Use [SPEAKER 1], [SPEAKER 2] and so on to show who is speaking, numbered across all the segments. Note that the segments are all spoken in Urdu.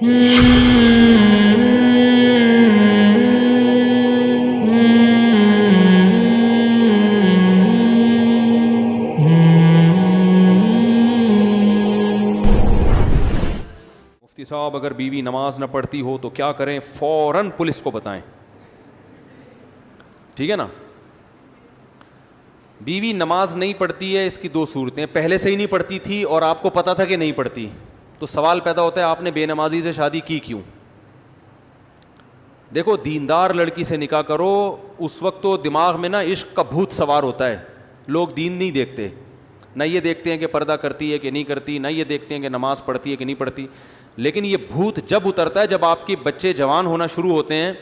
[SPEAKER 1] مفتی صاحب اگر بیوی نماز نہ پڑھتی ہو تو کیا کریں؟ فوراً پولیس کو بتائیں. ٹھیک ہے نا. بیوی نماز نہیں پڑھتی ہے، اس کی دو صورتیں، پہلے سے ہی نہیں پڑھتی تھی اور آپ کو پتا تھا کہ نہیں پڑھتی، تو سوال پیدا ہوتا ہے آپ نے بے نمازی سے شادی کی کیوں؟ دیکھو دیندار لڑکی سے نکاح کرو، اس وقت تو دماغ میں نا عشق کا بھوت سوار ہوتا ہے. لوگ دین نہیں دیکھتے، نہ یہ دیکھتے ہیں کہ پردہ کرتی ہے کہ نہیں کرتی، نہ یہ دیکھتے ہیں کہ نماز پڑھتی ہے کہ نہیں پڑھتی. لیکن یہ بھوت جب اترتا ہے جب آپ کے بچے جوان ہونا شروع ہوتے ہیں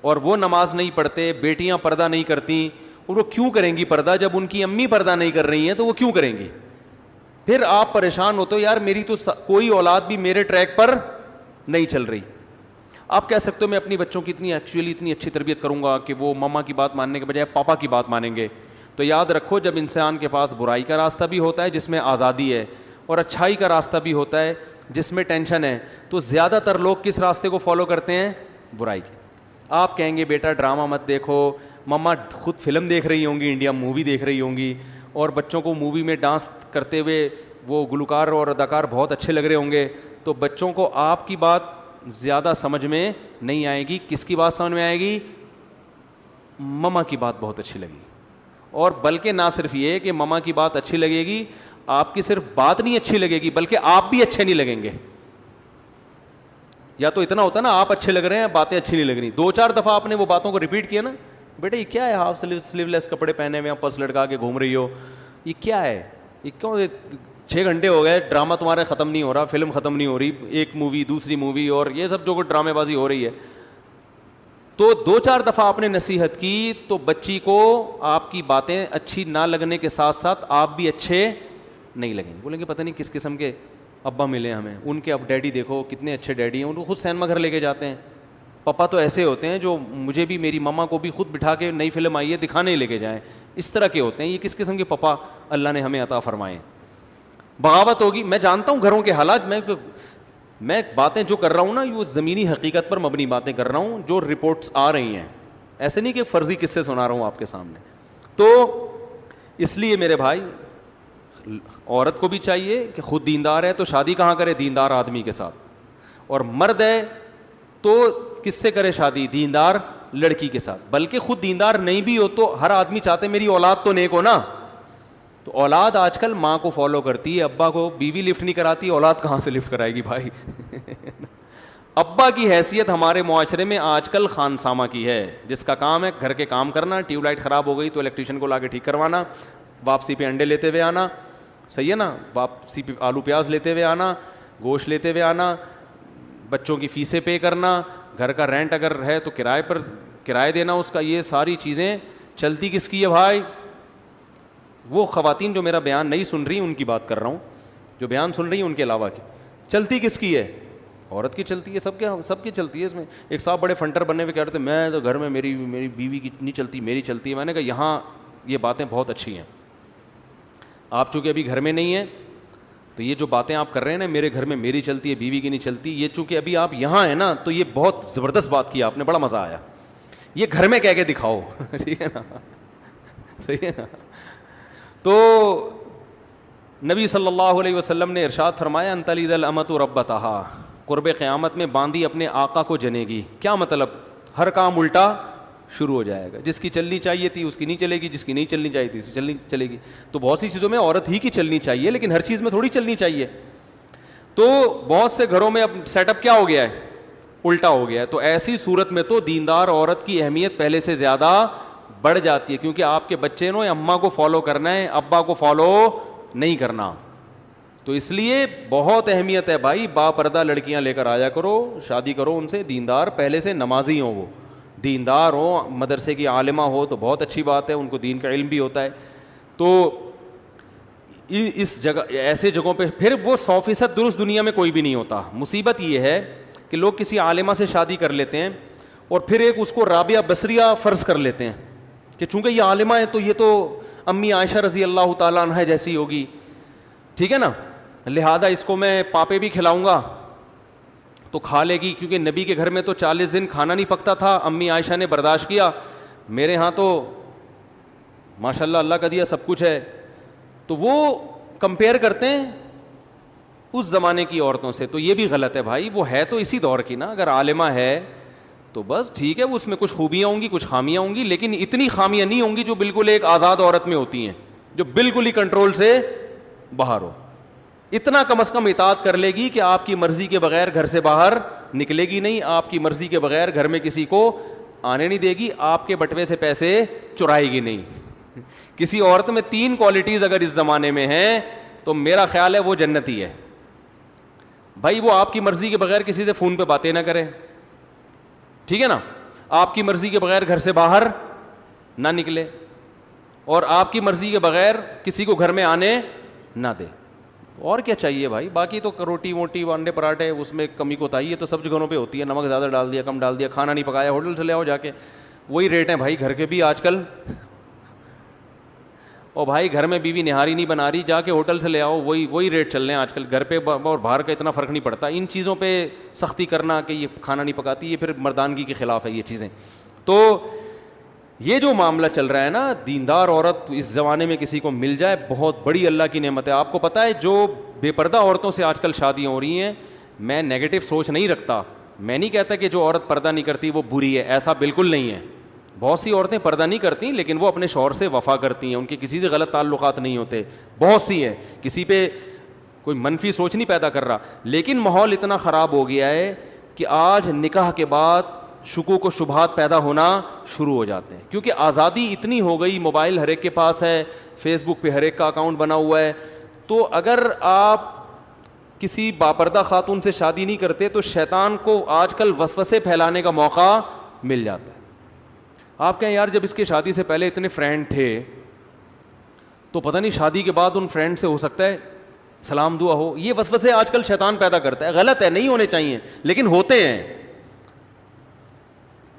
[SPEAKER 1] اور وہ نماز نہیں پڑھتے، بیٹیاں پردہ نہیں کرتی. اور وہ کیوں کریں گی پردہ جب ان کی امی پردہ نہیں کر رہی ہیں؟ تو وہ کیوں کریں گی؟ پھر آپ پریشان ہوتے ہو یار میری تو کوئی اولاد بھی میرے ٹریک پر نہیں چل رہی. آپ کہہ سکتے ہو میں اپنی بچوں کی اتنی اچھی تربیت کروں گا کہ وہ ماما کی بات ماننے کے بجائے پاپا کی بات مانیں گے. تو یاد رکھو جب انسان کے پاس برائی کا راستہ بھی ہوتا ہے جس میں آزادی ہے اور اچھائی کا راستہ بھی ہوتا ہے جس میں ٹینشن ہے، تو زیادہ تر لوگ کس راستے کو فالو کرتے ہیں؟ برائی کے. آپ کہیں گے بیٹا ڈرامہ مت دیکھو، مما خود فلم دیکھ رہی ہوں گی، انڈیا مووی دیکھ رہی ہوں گی، اور بچوں کو مووی میں ڈانس کرتے ہوئے وہ گلوکار اور اداکار بہت اچھے لگ رہے ہوں گے، تو بچوں کو آپ کی بات زیادہ سمجھ میں نہیں آئے گی. کس کی بات سمجھ میں آئے گی؟ مما کی بات بہت اچھی لگی. اور بلکہ نہ صرف یہ کہ مما کی بات اچھی لگے گی، آپ کی صرف بات نہیں اچھی لگے گی بلکہ آپ بھی اچھے نہیں لگیں گے. یا تو اتنا ہوتا نا آپ اچھے لگ رہے ہیں، باتیں اچھی نہیں لگ رہی، 2-4 دفعہ آپ نے وہ باتوں کو ریپیٹ کیا نا، بیٹا یہ کیا ہے ہاف سلیو لیس کپڑے پہنے ہوئے پرس لٹکا کے گھوم رہی ہو، یہ کیا ہے، یہ کیوں 6 گھنٹے ہو گئے ڈرامہ تمہارے ختم نہیں ہو رہا، فلم ختم نہیں ہو رہی، ایک مووی دوسری مووی اور یہ سب جو کوئی ڈرامے بازی ہو رہی ہے. تو 2-4 دفعہ آپ نے نصیحت کی تو بچی کو آپ کی باتیں اچھی نہ لگنے کے ساتھ ساتھ آپ بھی اچھے نہیں لگیں گے. بولیں گے پتہ نہیں کس قسم کے ابا ملے ہمیں، ان کے اب ڈیڈی دیکھو کتنے اچھے ڈیڈی ہیں، ان کو خود سینما گھر لے کے جاتے ہیں. پاپا تو ایسے ہوتے ہیں جو مجھے بھی میری مما کو بھی خود بٹھا کے نئی فلم آئی ہے دکھانے ہی لے کے جائیں، اس طرح کے ہوتے ہیں. یہ کس قسم کے پاپا اللہ نے ہمیں عطا فرمائے. بغاوت ہوگی. میں جانتا ہوں گھروں کے حالات، میں باتیں جو کر رہا ہوں نا یہ زمینی حقیقت پر مبنی باتیں کر رہا ہوں جو رپورٹس آ رہی ہیں، ایسے نہیں کہ فرضی قصے سنا رہا ہوں آپ کے سامنے. تو اس لیے میرے بھائی عورت کو بھی چاہیے کہ خود دیندار ہے تو شادی کہاں کرے؟ دیندار آدمی کے ساتھ. اور مرد ہے تو کس سے کرے شادی؟ دیندار لڑکی کے ساتھ. بلکہ خود دیندار نہیں بھی ہو تو ہر آدمی چاہتے میری اولاد تو نیک ہو نا. تو اولاد آج کل ماں کو فالو کرتی ہے، ابا کو. بیوی لفٹ نہیں کراتی، اولاد کہاں سے لفٹ کرائے گی بھائی؟ ابا کی حیثیت ہمارے معاشرے میں آج کل خانسامہ کی ہے، جس کا کام ہے گھر کے کام کرنا. ٹیوب لائٹ خراب ہو گئی تو الیکٹریشین کو لا کے ٹھیک کروانا، واپسی پہ انڈے لیتے ہوئے آنا، صحیح ہے نا، واپسی پہ آلو پیاز لیتے ہوئے آنا، گوشت لیتے ہوئے آنا، بچوں کی فیسیں پے کرنا، گھر کا رینٹ اگر ہے تو کرائے پر کرایہ دینا اس کا. یہ ساری چیزیں چلتی کس کی ہے بھائی؟ وہ خواتین جو میرا بیان نہیں سن رہی ان کی بات کر رہا ہوں، جو بیان سن رہی ہیں ان کے علاوہ کی. چلتی کس کی ہے؟ عورت کی چلتی ہے. سب کی چلتی ہے. اس میں ایک صاحب بڑے فنٹر بننے ہوئے کہہ رہے تھے میں تو گھر میں میری بیوی کی نہیں چلتی، میری چلتی ہے. میں نے کہا یہاں یہ باتیں بہت اچھی ہیں. آپ چونکہ ابھی گھر میں نہیں ہیں تو یہ جو باتیں آپ کر رہے ہیں نا میرے گھر میں میری چلتی ہے بیوی کی نہیں چلتی، یہ چونکہ ابھی آپ یہاں ہیں نا تو یہ بہت زبردست بات کی آپ نے، بڑا مزہ آیا. یہ گھر میں کہہ کے دکھاؤ. ٹھیک ہے نا، صحیح ہے نا. تو نبی صلی اللہ علیہ وسلم نے ارشاد فرمایا ان تلد الامۃ ربتہا، قرب قیامت میں باندی اپنے آقا کو جنے گی. کیا مطلب؟ ہر کام الٹا شروع ہو جائے گا. جس کی چلنی چاہیے تھی اس کی نہیں چلے گی، جس کی نہیں چلنی چاہیے تھی اس کی چلے گی. تو بہت سی چیزوں میں عورت ہی کی چلنی چاہیے لیکن ہر چیز میں تھوڑی چلنی چاہیے. تو بہت سے گھروں میں اب سیٹ اپ کیا ہو گیا ہے؟ الٹا ہو گیا ہے. تو ایسی صورت میں تو دیندار عورت کی اہمیت پہلے سے زیادہ بڑھ جاتی ہے، کیونکہ آپ کے بچے نے اماں کو فالو کرنا ہے، ابا کو فالو نہیں کرنا. تو اس لیے بہت اہمیت ہے بھائی، با پردہ لڑکیاں لے کر آیا کرو، شادی کرو ان سے، دیندار پہلے سے نمازی ہوں، وہ دیندار ہو، مدرسے کی عالمہ ہو تو بہت اچھی بات ہے، ان کو دین کا علم بھی ہوتا ہے. تو اس جگہ ایسے جگہوں پہ پھر وہ 100% درست دنیا میں کوئی بھی نہیں ہوتا. مصیبت یہ ہے کہ لوگ کسی عالمہ سے شادی کر لیتے ہیں اور پھر ایک اس کو رابعہ بصریہ فرض کر لیتے ہیں کہ چونکہ یہ عالمہ ہے تو یہ تو امی عائشہ رضی اللہ تعالیٰ عنہ جیسی ہوگی، ٹھیک ہے نا، لہذا اس کو میں پاپے بھی کھلاؤں گا تو کھا لے گی, کیونکہ نبی کے گھر میں تو 40 دن کھانا نہیں پکتا تھا, امی عائشہ نے برداشت کیا. میرے ہاں تو ماشاء اللہ اللہ کا دیا سب کچھ ہے. تو وہ کمپیئر کرتے ہیں اس زمانے کی عورتوں سے, تو یہ بھی غلط ہے بھائی. وہ ہے تو اسی دور کی نا, اگر عالمہ ہے تو بس ٹھیک ہے, اس میں کچھ خوبیاں ہوں گی کچھ خامیاں ہوں گی, لیکن اتنی خامیاں نہیں ہوں گی جو بالکل ایک آزاد عورت میں ہوتی ہیں, جو بالکل ہی کنٹرول سے باہر ہو. اتنا کم از کم اطاعت کر لے گی کہ آپ کی مرضی کے بغیر گھر سے باہر نکلے گی نہیں, آپ کی مرضی کے بغیر گھر میں کسی کو آنے نہیں دے گی, آپ کے بٹوے سے پیسے چرائے گی نہیں. کسی عورت میں 3 کوالٹیز اگر اس زمانے میں ہیں تو میرا خیال ہے وہ جنتی ہے بھائی. وہ آپ کی مرضی کے بغیر کسی سے فون پہ باتیں نہ کرے, ٹھیک ہے نا, آپ کی مرضی کے بغیر گھر سے باہر نہ نکلے, اور آپ کی مرضی کے بغیر کسی کو گھر میں آنے نہ دے. اور کیا چاہیے بھائی؟ باقی تو روٹی موٹی انڈے پراٹھے اس میں کمی کوتاہی ہے تو سب جگہوں پہ ہوتی ہے, نمک زیادہ ڈال دیا کم ڈال دیا, کھانا نہیں پکایا ہوٹل سے لے آؤ جا کے, وہی ریٹ ہیں بھائی گھر کے بھی آج کل. اور بھائی گھر میں بیوی نہاری نہیں بنا رہی, جا کے ہوٹل سے لے آؤ, وہی ریٹ چل رہے ہیں آج کل. گھر پہ اور باہر کا اتنا فرق نہیں پڑتا. ان چیزوں پہ سختی کرنا کہ یہ کھانا نہیں پکاتی, یہ پھر مردانگی کے خلاف ہے یہ چیزیں. تو یہ جو معاملہ چل رہا ہے نا, دیندار عورت اس زمانے میں کسی کو مل جائے بہت بڑی اللہ کی نعمت ہے. آپ کو پتہ ہے جو بے پردہ عورتوں سے آج کل شادیاں ہو رہی ہیں, میں نیگیٹو سوچ نہیں رکھتا, میں نہیں کہتا کہ جو عورت پردہ نہیں کرتی وہ بری ہے, ایسا بالکل نہیں ہے. بہت سی عورتیں پردہ نہیں کرتی لیکن وہ اپنے شوہر سے وفا کرتی ہیں, ان کے کسی سے غلط تعلقات نہیں ہوتے, بہت سی ہیں, کسی پہ کوئی منفی سوچ نہیں پیدا کر رہا. لیکن ماحول اتنا خراب ہو گیا ہے کہ آج نکاح کے بعد شکوک و شبہات پیدا ہونا شروع ہو جاتے ہیں, کیونکہ آزادی اتنی ہو گئی, موبائل ہر ایک کے پاس ہے, فیس بک پہ ہر ایک کا اکاؤنٹ بنا ہوا ہے. تو اگر آپ کسی باپردہ خاتون سے شادی نہیں کرتے تو شیطان کو آج کل وسوسے پھیلانے کا موقع مل جاتا ہے. آپ کہیں یار جب اس کی شادی سے پہلے اتنے فرینڈ تھے تو پتہ نہیں شادی کے بعد ان فرینڈ سے ہو سکتا ہے سلام دعا ہو. یہ وسوسے آج کل شیطان پیدا کرتا ہے, غلط ہے, نہیں ہونے چاہیے لیکن ہوتے ہیں.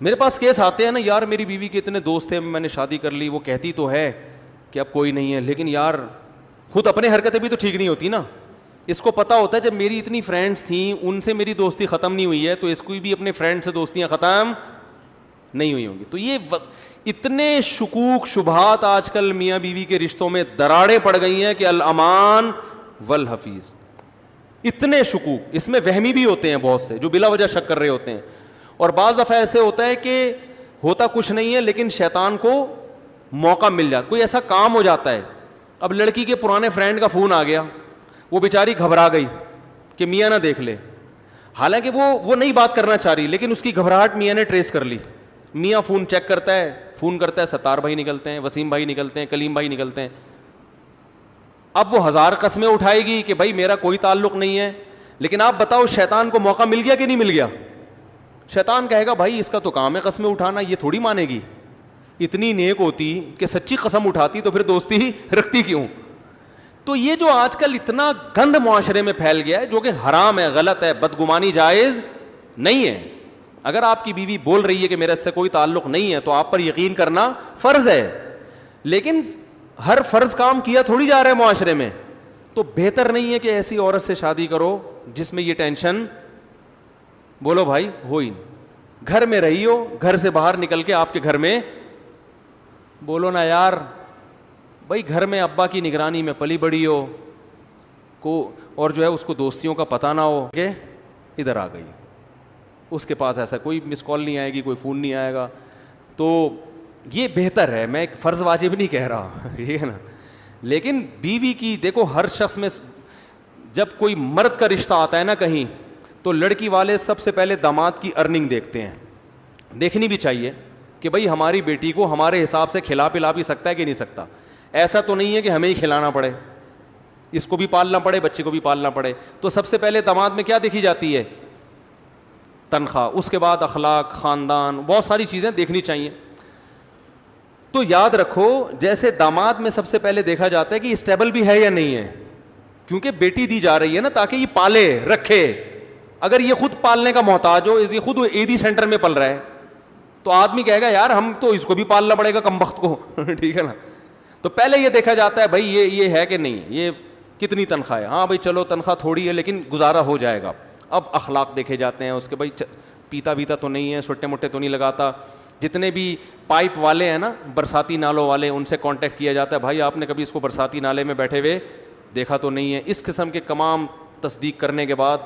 [SPEAKER 1] میرے پاس کیس آتے ہیں نا, یار میری بیوی کے اتنے دوست تھے, میں نے شادی کر لی, وہ کہتی تو ہے کہ اب کوئی نہیں ہے, لیکن یار خود اپنے حرکتیں بھی تو ٹھیک نہیں ہوتی نا. اس کو پتہ ہوتا ہے جب میری اتنی فرینڈس تھیں ان سے میری دوستی ختم نہیں ہوئی ہے تو اس کو بھی اپنے فرینڈ سے دوستیاں ختم نہیں ہوئی ہوں گی. تو یہ اتنے شکوک شبہات آج کل میاں بیوی کے رشتوں میں دراڑیں پڑ گئی ہیں کہ الامان والحفیظ. اتنے شکوک, اس میں وہمی بھی ہوتے ہیں بہت سے جو بلا وجہ شک کر رہے ہوتے ہیں, اور بعض دفعہ ایسے ہوتا ہے کہ ہوتا کچھ نہیں ہے لیکن شیطان کو موقع مل جاتا, کوئی ایسا کام ہو جاتا ہے. اب لڑکی کے پرانے فرینڈ کا فون آ گیا, وہ بیچاری گھبرا گئی کہ میاں نہ دیکھ لے, حالانکہ وہ نہیں بات کرنا چاہ رہی, لیکن اس کی گھبراہٹ میاں نے ٹریس کر لی. میاں فون چیک کرتا ہے, فون کرتا ہے, ستار بھائی نکلتے ہیں, وسیم بھائی نکلتے ہیں, کلیم بھائی نکلتے ہیں. اب وہ 1000 قسمیں اٹھائے گی کہ بھائی میرا کوئی تعلق نہیں ہے, لیکن آپ بتاؤ شیطان کو موقع مل گیا کہ نہیں مل گیا؟ شیطان کہے گا بھائی اس کا تو کام ہے قسمیں اٹھانا, یہ تھوڑی مانے گی, اتنی نیک ہوتی کہ سچی قسم اٹھاتی تو پھر دوستی ہی رکھتی کیوں. تو یہ جو آج کل اتنا گند معاشرے میں پھیل گیا ہے جو کہ حرام ہے, غلط ہے, بدگمانی جائز نہیں ہے. اگر آپ کی بیوی بول رہی ہے کہ میرا اس سے کوئی تعلق نہیں ہے تو آپ پر یقین کرنا فرض ہے, لیکن ہر فرض کام کیا تھوڑی جا رہا ہے معاشرے میں. تو بہتر نہیں ہے کہ ایسی عورت سے شادی کرو جس میں یہ ٹینشن, بولو بھائی, ہو ہی نہیں. گھر میں رہی ہو, گھر سے باہر نکل کے آپ کے گھر میں بولو نا یار بھائی گھر میں ابا کی نگرانی میں پلی بڑی ہو کو, اور جو ہے اس کو دوستیوں کا پتہ نہ ہو کہ ادھر آ گئی, اس کے پاس ایسا کوئی مس کال نہیں آئے گی, کوئی فون نہیں آئے گا. تو یہ بہتر ہے, میں ایک فرض واجب نہیں کہہ رہا, یہ ہے نا. لیکن بیوی کی دیکھو, ہر شخص میں جب کوئی مرد کا رشتہ آتا ہے نا کہیں, تو لڑکی والے سب سے پہلے داماد کی ارننگ دیکھتے ہیں. دیکھنی بھی چاہیے کہ بھائی ہماری بیٹی کو ہمارے حساب سے کھلا پلا بھی سکتا ہے کہ نہیں سکتا. ایسا تو نہیں ہے کہ ہمیں ہی کھلانا پڑے, اس کو بھی پالنا پڑے, بچے کو بھی پالنا پڑے. تو سب سے پہلے داماد میں کیا دیکھی جاتی ہے؟ تنخواہ, اس کے بعد اخلاق, خاندان, بہت ساری چیزیں دیکھنی چاہیے. تو یاد رکھو جیسے داماد میں سب سے پہلے دیکھا جاتا ہے کہ اسٹیبل بھی ہے یا نہیں ہے, کیونکہ بیٹی دی جا رہی ہے نا تاکہ یہ پالے رکھے. اگر یہ خود پالنے کا محتاج ہو, یہ خود عیدی سینٹر میں پل رہا ہے, تو آدمی کہے گا یار ہم تو اس کو بھی پالنا پڑے گا کمبخت کو. ٹھیک ہے نا. تو پہلے یہ دیکھا جاتا ہے بھائی یہ ہے کہ نہیں, یہ کتنی تنخواہ ہے. ہاں بھائی چلو تنخواہ تھوڑی ہے لیکن گزارا ہو جائے گا. اب اخلاق دیکھے جاتے ہیں اس کے, بھائی پیتا ویتا تو نہیں ہے, سٹے مٹے تو نہیں لگاتا. جتنے بھی پائپ والے ہیں نا, برساتی نالوں والے, ان سے کانٹیکٹ کیا جاتا ہے, بھائی آپ نے کبھی اس کو برساتی نالے میں بیٹھے ہوئے دیکھا تو نہیں ہے. اس قسم کے تمام تصدیق کرنے کے بعد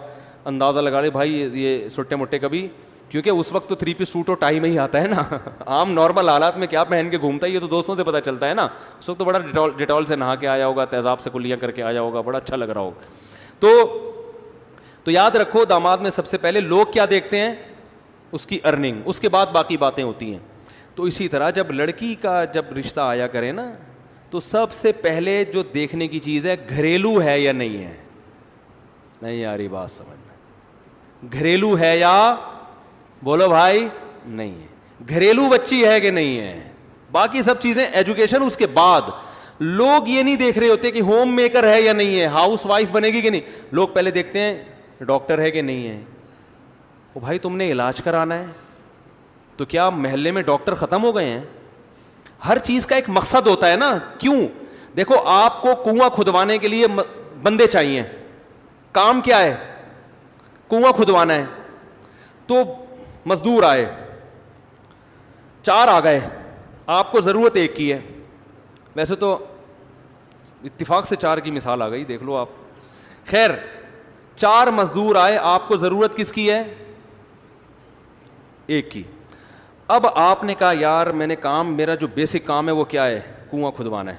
[SPEAKER 1] اندازہ لگا لے بھائی یہ سٹے مٹے کبھی, کیونکہ اس وقت تو 3 پیس سوٹ اور ٹائی میں ہی آتا ہے نا. عام نارمل حالات میں کیا پہن کے گھومتا ہے, یہ تو دوستوں سے پتہ چلتا ہے نا. اس وقت تو بڑا ڈیٹول سے نہا کے آیا ہوگا, تیزاب سے کلیاں کر کے آیا ہوگا, بڑا اچھا لگ رہا ہوگا. تو یاد رکھو, داماد میں سب سے پہلے لوگ کیا دیکھتے ہیں, اس کی ارننگ, اس کے بعد باقی باتیں ہوتی ہیں. تو اسی طرح جب لڑکی کا جب رشتہ آیا کرے نا, تو سب سے پہلے جو دیکھنے کی چیز ہے, گھریلو ہے یا نہیں ہے. نہیں آ رہی بات سمجھ میں؟ گھریلو ہے یا, بولو بھائی, نہیں ہے. گھریلو بچی ہے کہ نہیں ہے, باقی سب چیزیں ایجوکیشن اس کے بعد. لوگ یہ نہیں دیکھ رہے ہوتے کہ ہوم میکر ہے یا نہیں ہے, ہاؤس وائف بنے گی کہ نہیں. لوگ پہلے دیکھتے ہیں ڈاکٹر ہے کہ نہیں ہے. او بھائی تم نے علاج کرانا ہے تو کیا محلے میں ڈاکٹر ختم ہو گئے ہیں؟ ہر چیز کا ایک مقصد ہوتا ہے نا. کیوں؟ دیکھو آپ کو کنواں کھدوانے کے لیے بندے چاہیے, کام کیا ہے, کنواں کھدوانا ہے. تو مزدور آئے, 4 آ گئے, آپ کو ضرورت 1 کی ہے. ویسے تو اتفاق سے 4 کی مثال آ گئی, دیکھ لو آپ. خیر 4 مزدور آئے, آپ کو ضرورت کس کی ہے, 1 کی. اب آپ نے کہا یار میں نے کام, میرا جو بیسک کام ہے وہ کیا ہے, کنواں کھدوانا ہے.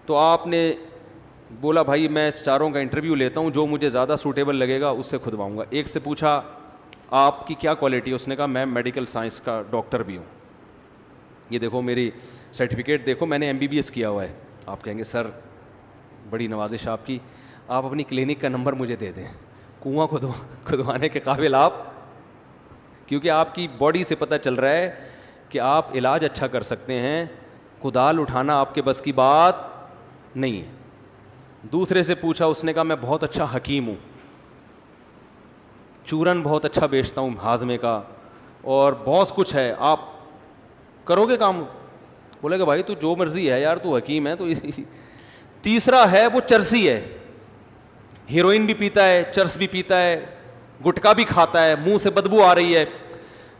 [SPEAKER 1] تو آپ نے بولا بھائی میں 4 کا انٹرویو لیتا ہوں, جو مجھے زیادہ سوٹیبل لگے گا اس سے کھدواؤں گا. ایک سے پوچھا آپ کی کیا کوالٹی ہے, اس نے کہا میں میڈیکل سائنس کا ڈاکٹر بھی ہوں, یہ دیکھو میری سرٹیفکیٹ دیکھو, میں نے MBBS کیا ہوا ہے. آپ کہیں گے سر بڑی نوازش آپ کی, آپ اپنی کلینک کا نمبر مجھے دے دیں, کنواں کھدوانے کے قابل آپ, کیونکہ آپ کی باڈی سے پتہ چل رہا ہے کہ آپ علاج اچھا کر سکتے ہیں, کدال اٹھانا آپ کے بس کی بات نہیں ہے. دوسرے سے پوچھا, اس نے کہا میں بہت اچھا حکیم ہوں, چورن بہت اچھا بیچتا ہوں ہاضمے کا, اور بہت کچھ ہے, آپ کرو گے کام؟ بولے کہ بھائی تو جو مرضی ہے یار, تو حکیم ہے تو. تیسرا ہے وہ چرسی ہے, ہیروئن بھی پیتا ہے, چرس بھی پیتا ہے, گٹکا بھی کھاتا ہے, منہ سے بدبو آ رہی ہے,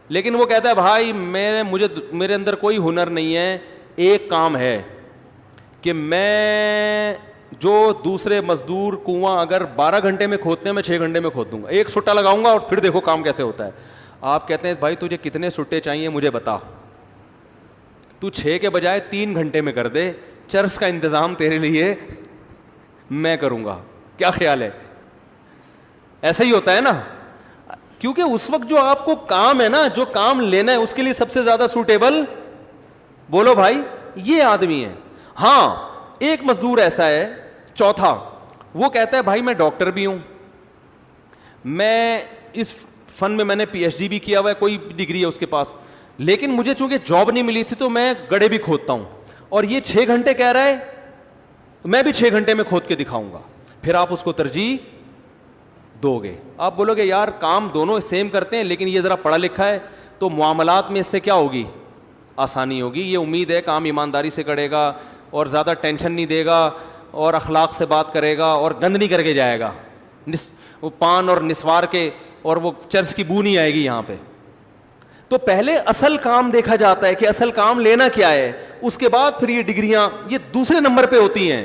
[SPEAKER 1] لیکن وہ کہتا ہے بھائی میرے اندر کوئی ہنر نہیں ہے, ایک کام ہے کہ میں جو دوسرے مزدور کنواں اگر 12 گھنٹے میں کھودتے ہیں میں 6 گھنٹے میں کھود دوں گا, 1 سٹا لگاؤں گا اور پھر دیکھو کام کیسے ہوتا ہے. آپ کہتے ہیں بھائی تجھے کتنے سٹے چاہیے مجھے بتا, تو 6 کے بجائے 3 گھنٹے میں کر دے, چرس کا انتظام تیرے لیے میں کروں گا, کیا خیال ہے؟ ایسا ہی ہوتا ہے نا, کیونکہ اس وقت جو آپ کو کام ہے نا, جو کام لینا ہے, اس کے لیے سب سے زیادہ سوٹیبل, بولو بھائی, یہ آدمی ہے. ہاں ایک مزدور ایسا ہے, چوتھا, وہ کہتا ہے بھائی میں ڈاکٹر بھی ہوں, میں اس فن میں نے PhD بھی کیا ہوا ہے, کوئی ڈگری ہے اس کے پاس, لیکن مجھے چونکہ جاب نہیں ملی تھی تو میں گڑھے بھی کھودتا ہوں, اور یہ 6 گھنٹے کہہ رہا ہے, میں بھی 6 گھنٹے میں کھود کے دکھاؤں گا. پھر آپ اس کو ترجیح دو گے. آپ بولو گے یار کام دونوں سیم کرتے ہیں, لیکن یہ ذرا پڑھا لکھا ہے تو معاملات میں اس سے کیا ہوگی, آسانی ہوگی. یہ امید ہے کام ایمانداری سے کرے گا اور زیادہ ٹینشن نہیں دے گا اور اخلاق سے بات کرے گا اور گند نہیں کر کے جائے گا, وہ پان اور نسوار کے اور وہ چرس کی بو نہیں آئے گی یہاں پہ. تو پہلے اصل کام دیکھا جاتا ہے کہ اصل کام لینا کیا ہے, اس کے بعد پھر یہ ڈگریاں یہ دوسرے نمبر پہ ہوتی ہیں.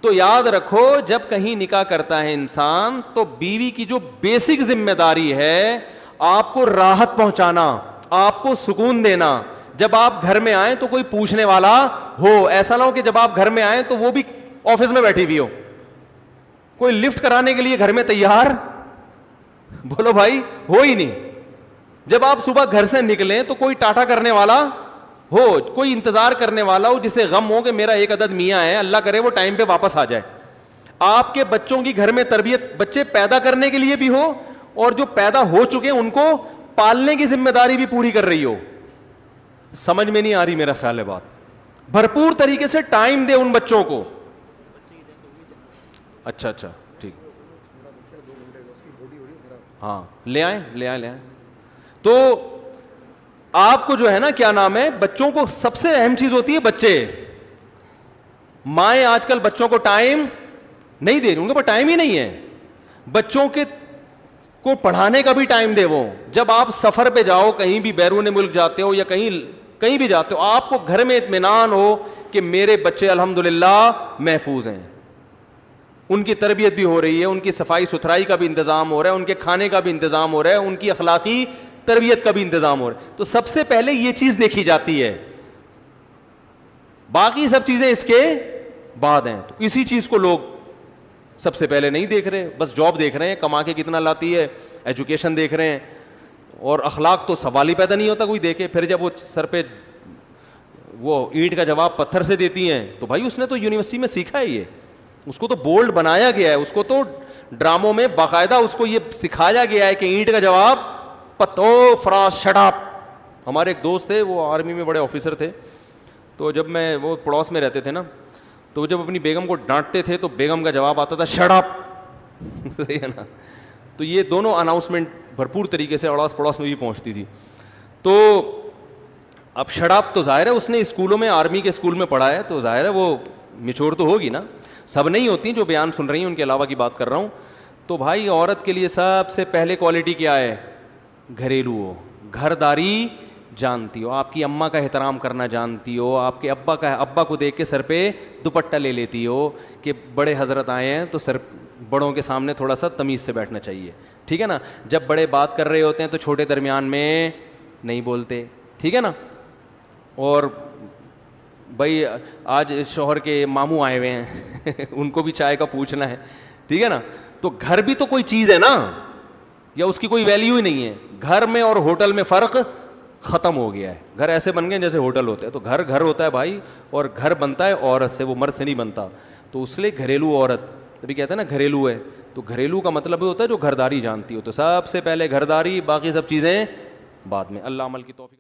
[SPEAKER 1] تو یاد رکھو جب کہیں نکاح کرتا ہے انسان تو بیوی کی جو بیسک ذمہ داری ہے آپ کو راحت پہنچانا, آپ کو سکون دینا. جب آپ گھر میں آئیں تو کوئی پوچھنے والا ہو, ایسا نہ ہو کہ جب آپ گھر میں آئیں تو وہ بھی آفس میں بیٹھی ہوئی ہو, کوئی لفٹ کرانے کے لیے گھر میں تیار, بولو بھائی, ہو ہی نہیں. جب آپ صبح گھر سے نکلیں تو کوئی ٹاٹا کرنے والا ہو, کوئی انتظار کرنے والا ہو جسے غم ہو کہ میرا ایک عدد میاں ہے, اللہ کرے وہ ٹائم پہ واپس آ جائے. آپ کے بچوں کی گھر میں تربیت, بچے پیدا کرنے کے لیے بھی ہو اور جو پیدا ہو چکے ان کو پالنے کی ذمہ داری بھی پوری کر رہی ہو. سمجھ میں نہیں آ رہی میرا خیال ہے بات. بھرپور طریقے سے ٹائم دے ان بچوں کو. اچھا ٹھیک, ہاں لے آئیں. تو آپ کو جو ہے نا کیا نام ہے, بچوں کو سب سے اہم چیز ہوتی ہے بچے. مائیں آج کل بچوں کو ٹائم نہیں دے رہی, ان کے پاس ٹائم ہی نہیں ہے. بچوں کے کو پڑھانے کا بھی ٹائم دے. وہ جب آپ سفر پہ جاؤ, کہیں بھی بیرون ملک جاتے ہو یا کہیں بھی جاتے ہو, آپ کو گھر میں اطمینان ہو کہ میرے بچے الحمدللہ محفوظ ہیں, ان کی تربیت بھی ہو رہی ہے, ان کی صفائی ستھرائی کا بھی انتظام ہو رہا ہے, ان کے کھانے کا بھی انتظام ہو رہا ہے, ان کی اخلاقی تربیت کا بھی انتظام ہو رہا ہے. تو سب سے پہلے یہ چیز دیکھی جاتی ہے, باقی سب چیزیں اس کے بعد ہیں. تو اسی چیز کو لوگ سب سے پہلے نہیں دیکھ رہے, بس جاب دیکھ رہے ہیں, کما کے کتنا لاتی ہے, ایجوکیشن دیکھ رہے ہیں, اور اخلاق تو سوال ہی پیدا نہیں ہوتا کوئی دیکھے. پھر جب وہ سر پہ وہ اینٹ کا جواب پتھر سے دیتی ہیں تو بھائی اس نے تو یونیورسٹی میں سیکھا ہے, یہ اس کو تو بولڈ بنایا گیا ہے, اس کو تو ڈراموں میں باقاعدہ اس کو یہ سکھایا گیا ہے کہ اینٹ کا جواب فراز شٹ اپ. ہمارے ایک دوست تھے, وہ آرمی میں بڑے آفیسر تھے, تو جب میں وہ پڑوس میں رہتے تھے نا, تو جب اپنی بیگم کو ڈانٹتے تھے تو بیگم کا جواب آتا تھا شٹ اپ. صحیح ہے نا. تو یہ دونوں اناؤنسمنٹ بھرپور طریقے سے اڑاس پڑوس میں بھی پہنچتی تھی. تو اب شٹ اپ تو ظاہر ہے اس نے اسکولوں میں, آرمی کے اسکول میں پڑھا ہے, تو ظاہر ہے وہ میچور تو ہوگی نا. سب نہیں ہوتی جو بیان سن رہی ہیں, ان کے علاوہ کی بات کر رہا ہوں. تو بھائی عورت کے لیے سب سے پہلے کوالٹی کیا ہے؟ گھریلو ہو, گھرداری جانتی ہو, آپ کی اماں کا احترام کرنا جانتی ہو, آپ کے ابا کو دیکھ کے سر پہ دوپٹہ لے لیتی ہو کہ بڑے حضرت آئے ہیں تو سر بڑوں کے سامنے تھوڑا سا تمیز سے بیٹھنا چاہیے, ٹھیک ہے نا. جب بڑے بات کر رہے ہوتے ہیں تو چھوٹے درمیان میں نہیں بولتے, ٹھیک ہے نا. اور بھائی آج شوہر کے ماموں آئے ہوئے ہیں ان کو بھی چائے کا پوچھنا ہے, ٹھیک ہے نا. تو گھر بھی تو کوئی چیز ہے نا, یا اس کی کوئی ویلیو ہی نہیں ہے. گھر میں اور ہوٹل میں فرق ختم ہو گیا ہے. گھر ایسے بن گئے جیسے ہوٹل ہوتے ہیں. تو گھر گھر ہوتا ہے بھائی, اور گھر بنتا ہے عورت سے, وہ مرد سے نہیں بنتا. تو اس لیے گھریلو عورت, ابھی کہتے ہیں نا گھریلو ہے, تو گھریلو کا مطلب ہوتا ہے جو گھرداری جانتی ہو. تو سب سے پہلے گھرداری, باقی سب چیزیں بعد میں. اللہ عمل کی توفیق.